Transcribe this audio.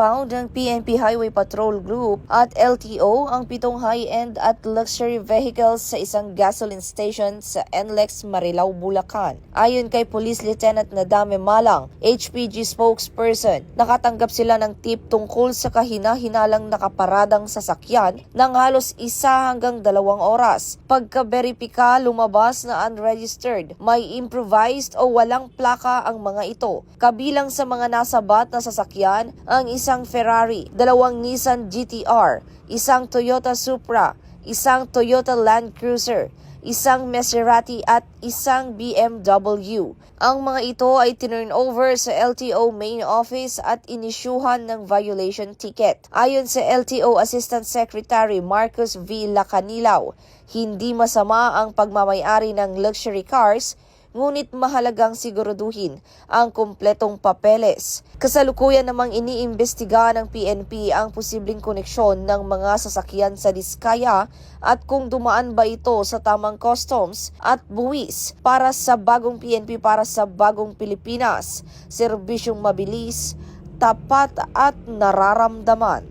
Inimpound ng PNP Highway Patrol Group at LTO ang 7 high-end at luxury vehicles sa isang gasoline station sa NLEX, Marilao, Bulacan. Ayon kay Police Lieutenant Nadame Malang, HPG spokesperson, nakatanggap sila ng tip tungkol sa kahina-hinalang nakaparadang sasakyan ng halos 1 hanggang 2 oras. Pagka-beripika, lumabas na unregistered, may improvised o walang plaka ang mga ito. Kabilang sa mga nasabat na sasakyan ang isang Ferrari, 2 Nissan GTR, isang Toyota Supra, isang Toyota Land Cruiser, isang Maserati at isang BMW. Ang mga ito ay tinurn over sa LTO main office at inisyuhan ng violation ticket. Ayon sa LTO Assistant Secretary Marcos V. Lacanilaw, hindi masama ang pagmamayari ng luxury cars, ngunit mahalagang siguraduhin ang kumpletong papeles. Kasalukuyan namang iniimbestiga ng PNP ang posibleng koneksyon ng mga sasakyan sa Diskaya at kung dumaan ba ito sa tamang customs at buwis para sa bagong PNP para sa bagong Pilipinas. Serbisyong mabilis, tapat at nararamdaman.